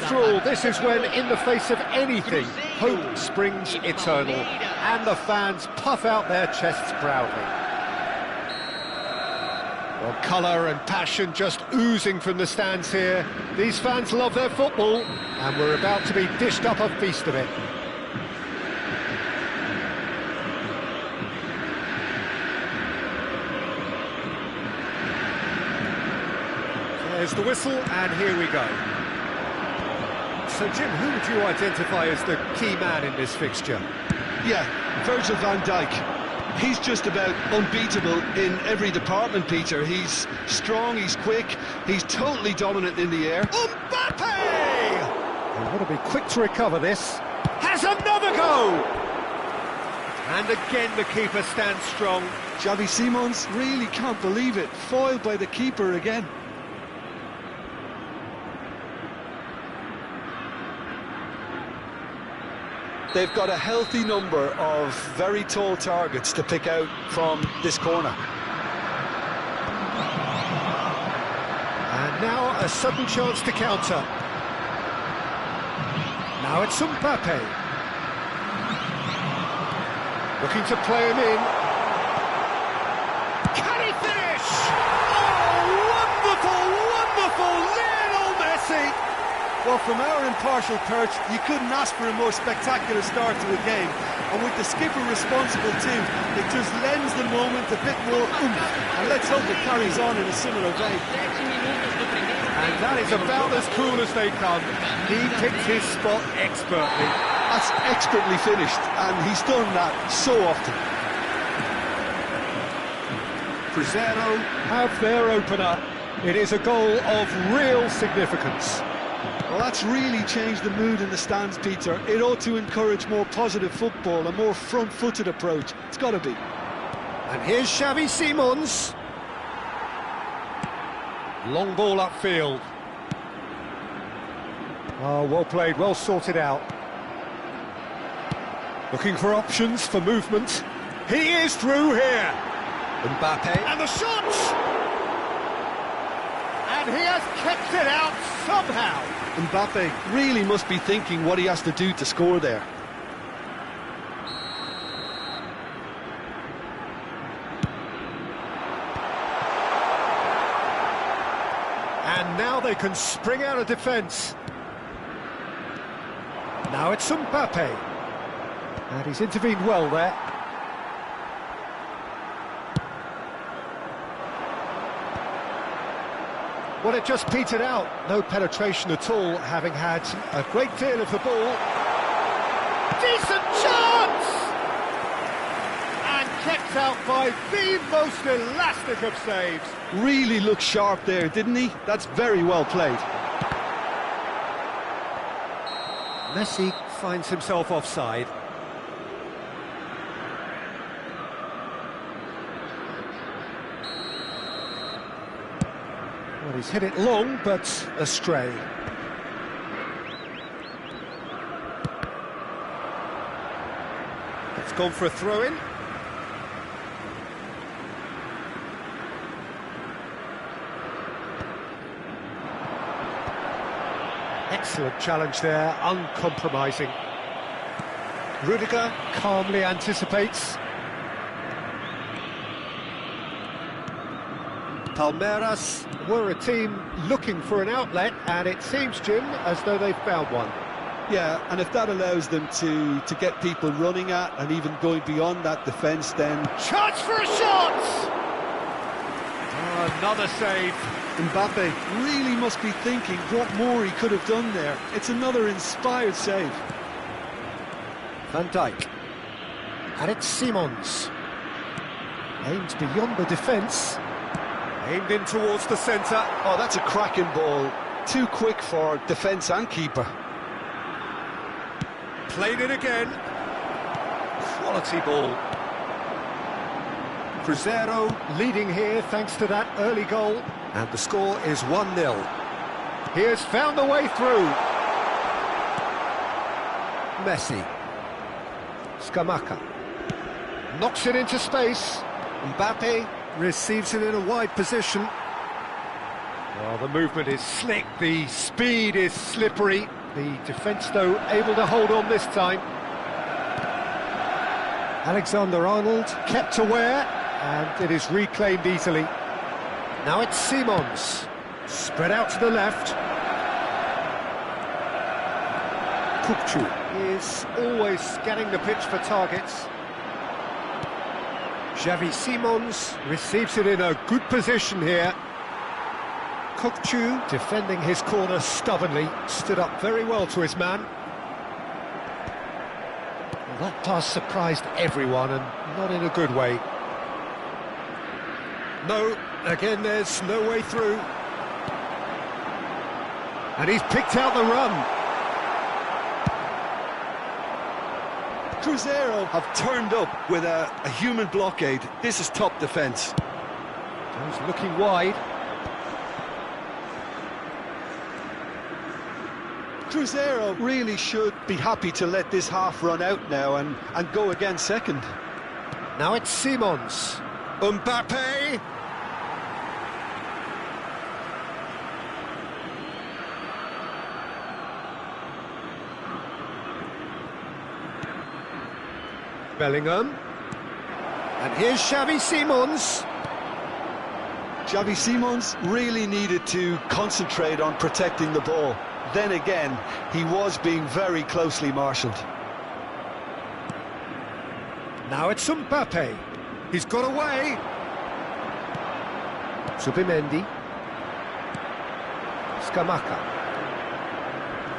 After all, this is when, in the face of anything, hope springs eternal, and the fans puff out their chests proudly. Well, colour and passion just oozing from the stands here. These fans love their football, and we're about to be dished up a feast of it. There's the whistle, and here we go. So, Jim, who would you identify as the key man in this fixture? Yeah, Virgil van Dijk. He's just about unbeatable in every department, Peter. He's strong, he's quick, he's totally dominant in the air. Mbappe! They want to be quick to recover this. Has another go! And again the keeper stands strong. Xavi Simons really can't believe it. Foiled by the keeper again. They've got a healthy number of very tall targets to pick out from this corner. And now a sudden chance to counter. Now it's Mbappe. Looking to play him in. Can he finish? Oh, wonderful, wonderful Lionel Messi! Well, from our impartial perch, you couldn't ask for a more spectacular start to a game. And with the skipper responsible too, it just lends the moment a bit more oomph. And let's hope it carries on in a similar vein. And that is about as cool as they come. He picked his spot expertly. That's expertly finished, and he's done that so often. Cruzeiro have their opener. It is a goal of real significance. Well, that's really changed the mood in the stands, Peter. It ought to encourage more positive football, a more front-footed approach. It's got to be. And here's Xavi Simons. Long ball upfield. Oh, well played, well sorted out. Looking for options for movement. He is through here. Mbappe. And the shot! And he has kept it out somehow. Mbappe really must be thinking what he has to do to score there. And now they can spring out of defence. Now it's Mbappe. And he's intervened well there. Well, it just petered out. No penetration at all, having had a great deal of the ball. Decent chance! And kept out by the most elastic of saves. Really looked sharp there, didn't he? That's very well played. Messi finds himself offside. Well, he's hit it long, but astray. It's gone for a throw-in. Excellent challenge there, uncompromising. Rudiger calmly anticipates. Palmeiras were a team looking for an outlet, and it seems, Jim, as though they've found one. Yeah, and if that allows them to get people running at and even going beyond that defence, then... Chance for a shot! Oh, another save. Mbappe really must be thinking what more he could have done there. It's another inspired save. Van Dijk. And it's Simons. Aimed beyond the defence. Aimed in towards the centre. Oh, that's a cracking ball. Too quick for defence and keeper. Played it again. Quality ball. Cruzeiro leading here thanks to that early goal. And the score is 1-0. He has found a way through. Messi. Scamacca. Knocks it into space. Mbappe receives it in a wide position. Well, the movement is slick, the speed is slippery. The defence, though, able to hold on this time. Alexander-Arnold kept aware, and it is reclaimed easily. Now it's Simons, spread out to the left. Kupchu is always scanning the pitch for targets. Xavi Simons receives it in a good position here. Kupchu defending his corner stubbornly, stood up very well to his man. Well, that pass surprised everyone, and not in a good way. No, again there's no way through. And he's picked out the run. Cruzeiro have turned up with a human blockade. This is top defence. He's looking wide. Cruzeiro really should be happy to let this half run out now and go again second. Now it's Simons. Mbappe. Bellingham. And here's Xavi Simons. Xavi Simons really needed to concentrate on protecting the ball. Then again, he was being very closely marshalled. Now it's Mbappe. He's got away. Zubimendi. Scamacca.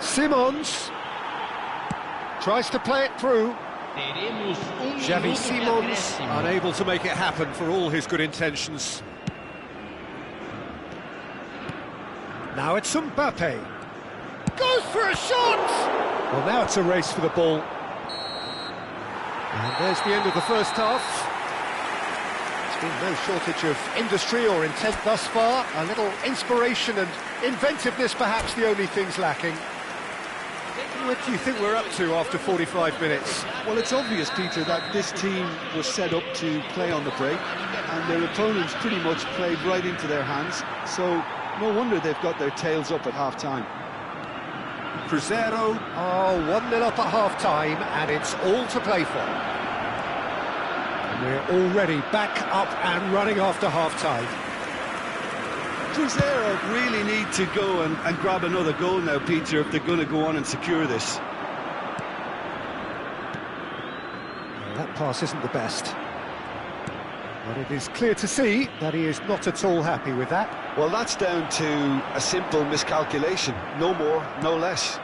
Simons. Tries to play it through. Xavi Simons unable to make it happen for all his good intentions. Now it's Mbappe. Goes for a shot! Well, now it's a race for the ball. And there's the end of the first half. There's been no shortage of industry or intent thus far. A little inspiration and inventiveness, perhaps the only things lacking. What do you think we're up to after 45 minutes? Well, it's obvious, Peter, that this team was set up to play on the break, and their opponents pretty much played right into their hands, so no wonder they've got their tails up at half-time. Cruzeiro are 1-0 up at half-time, and it's all to play for. And we're already back up and running after half-time. Cruzeiro really need to go and grab another goal now, Peter, if they're going to go on and secure this. Well, that pass isn't the best. But it is clear to see that he is not at all happy with that. Well, that's down to a simple miscalculation. No more, no less.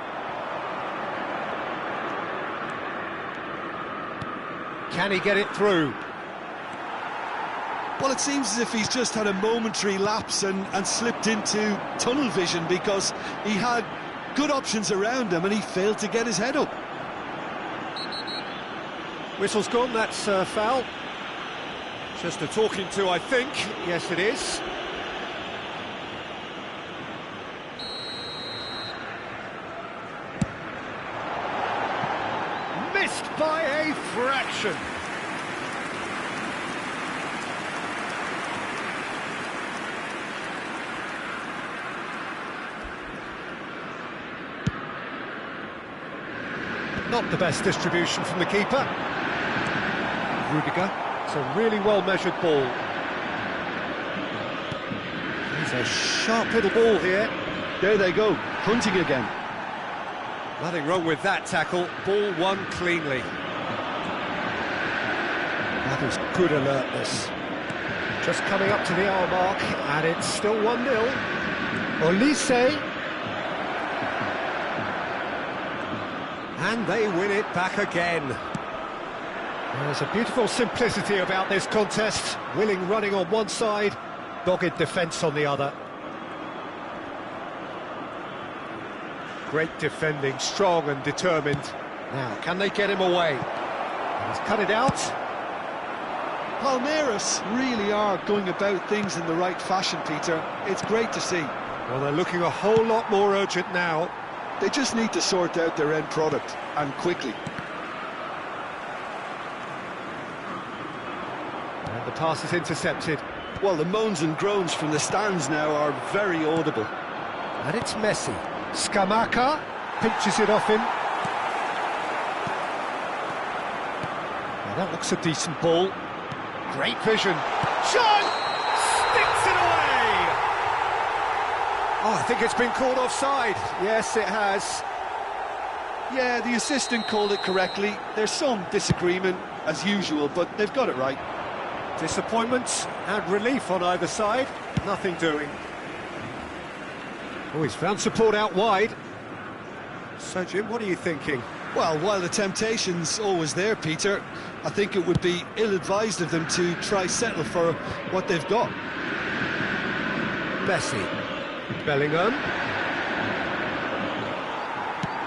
Can he get it through? Well, it seems as if he's just had a momentary lapse and slipped into tunnel vision, because he had good options around him and he failed to get his head up. Whistle's gone, that's foul. Just a talking to, I think. Yes, it is. Missed by a fraction. Not the best distribution from the keeper. Rudiger. It's a really well-measured ball. He's a sharp little ball here. There they go, hunting again. Nothing wrong with that tackle. Ball won cleanly. That was good alertness. Just coming up to the hour mark, and it's still 1-0. Olise. And they win it back again. There's a beautiful simplicity about this contest. Willing running on one side, dogged defence on the other. Great defending, strong and determined. Now, can they get him away? He's cut it out. Palmeiras really are going about things in the right fashion, Peter. It's great to see. Well, they're looking a whole lot more urgent now. They just need to sort out their end product, and quickly. And the pass is intercepted. Well, the moans and groans from the stands now are very audible. And it's Messi. Scamacca pinches it off him. Now that looks a decent ball. Great vision. Shot! Sticks it away! Oh, I think it's been called offside. Yes, it has. Yeah, the assistant called it correctly. There's some disagreement, as usual, but they've got it right. Disappointment and relief on either side. Nothing doing. Oh, he's found support out wide. So, Jim, what are you thinking? Well, while the temptation's always there, Peter, I think it would be ill-advised of them to try settle for what they've got. Messi. Bellingham.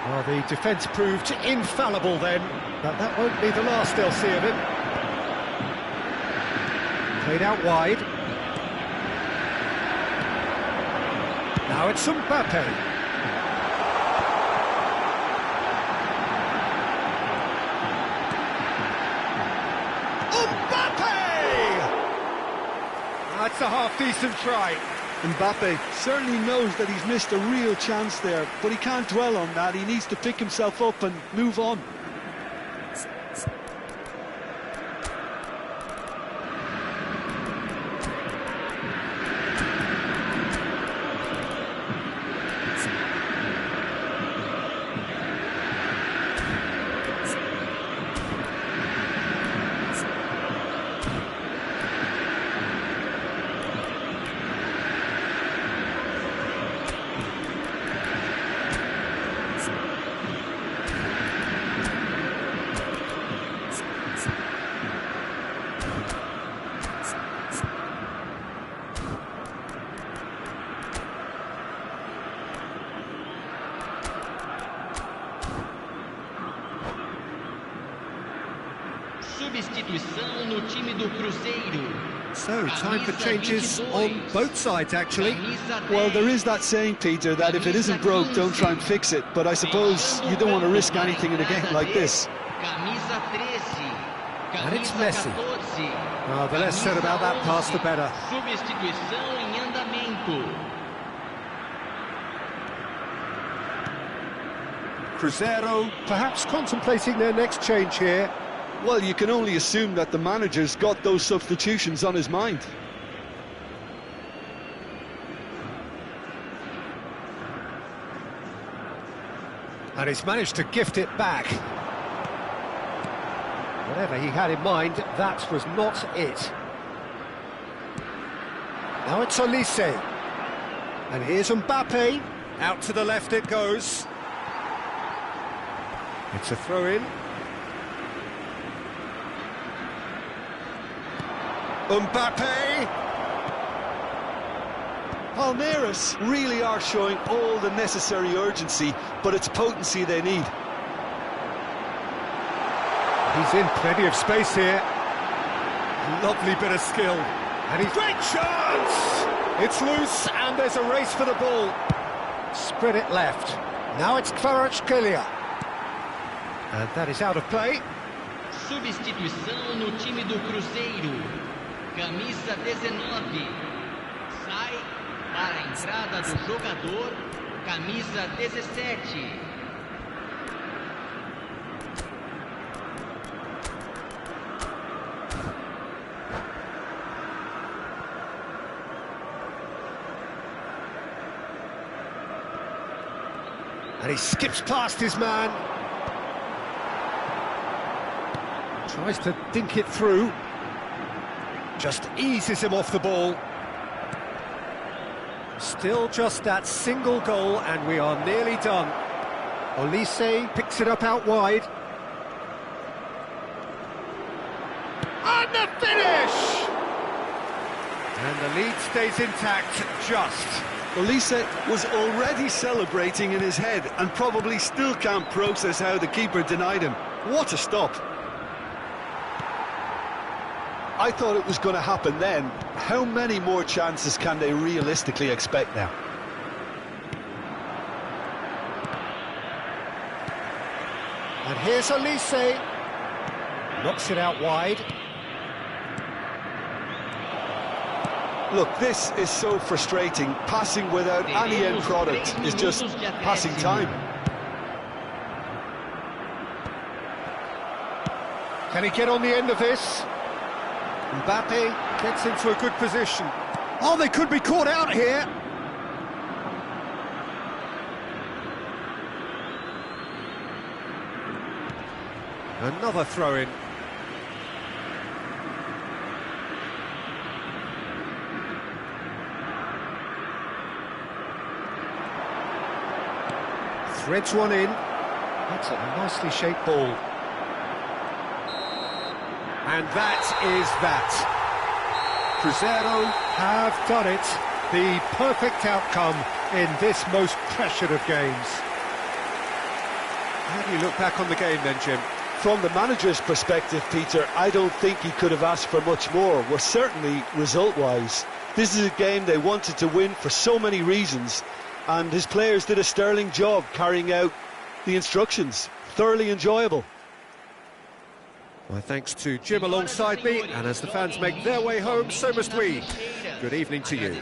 Well, the defence proved infallible then, but that won't be the last they'll see of him. Played out wide. Now it's Mbappe. That's a half-decent try. Mbappe certainly knows that he's missed a real chance there, but he can't dwell on that. He needs to pick himself up and move on. Substituição no time do Cruzeiro. So, time for changes on both sides, actually. Well, there is that saying, Peter, that if it isn't broke, don't try and fix it. But I suppose you don't want to risk anything in a game like this. And it's Messi. Oh, the less said about that pass, the better. Substituição em andamento. Cruzeiro perhaps contemplating their next change here. Well, you can only assume that the manager's got those substitutions on his mind. And he's managed to gift it back. Whatever he had in mind, that was not it. Now it's Olise. And here's Mbappe. Out to the left it goes. It's a throw-in. Mbappe! Palmeiras really are showing all the necessary urgency, but it's potency they need. He's in plenty of space here. Lovely bit of skill. And he's... Great chance! It's loose, and there's a race for the ball. Spread it left. Now it's Kvaratskhelia. And that is out of play. Substituição no time do Cruzeiro. Camisa 19. Sai para a entrada do jogador. Camisa 17. And he skips past his man. Tries to dink it through. Just eases him off the ball. Still just that single goal and we are nearly done. Olise picks it up out wide. And the finish! And the lead stays intact, just. Olise was already celebrating in his head and probably still can't process how the keeper denied him. What a stop! I thought it was going to happen then. How many more chances can they realistically expect now? And here's Olise. Knocks it out wide. Look, this is so frustrating. Passing without any end product is just passing time. Can he get on the end of this? Mbappe gets into a good position. Oh, they could be caught out here. Another throw-in. Threads one in. That's a nicely shaped ball. And that is that. Cruzeiro have done it. The perfect outcome in this most pressured of games. How do you look back on the game then, Jim? From the manager's perspective, Peter, I don't think he could have asked for much more. Well, certainly result-wise. This is a game they wanted to win for so many reasons, and his players did a sterling job carrying out the instructions. Thoroughly enjoyable. My thanks to Jim alongside me, and as the fans make their way home, so must we. Good evening to you.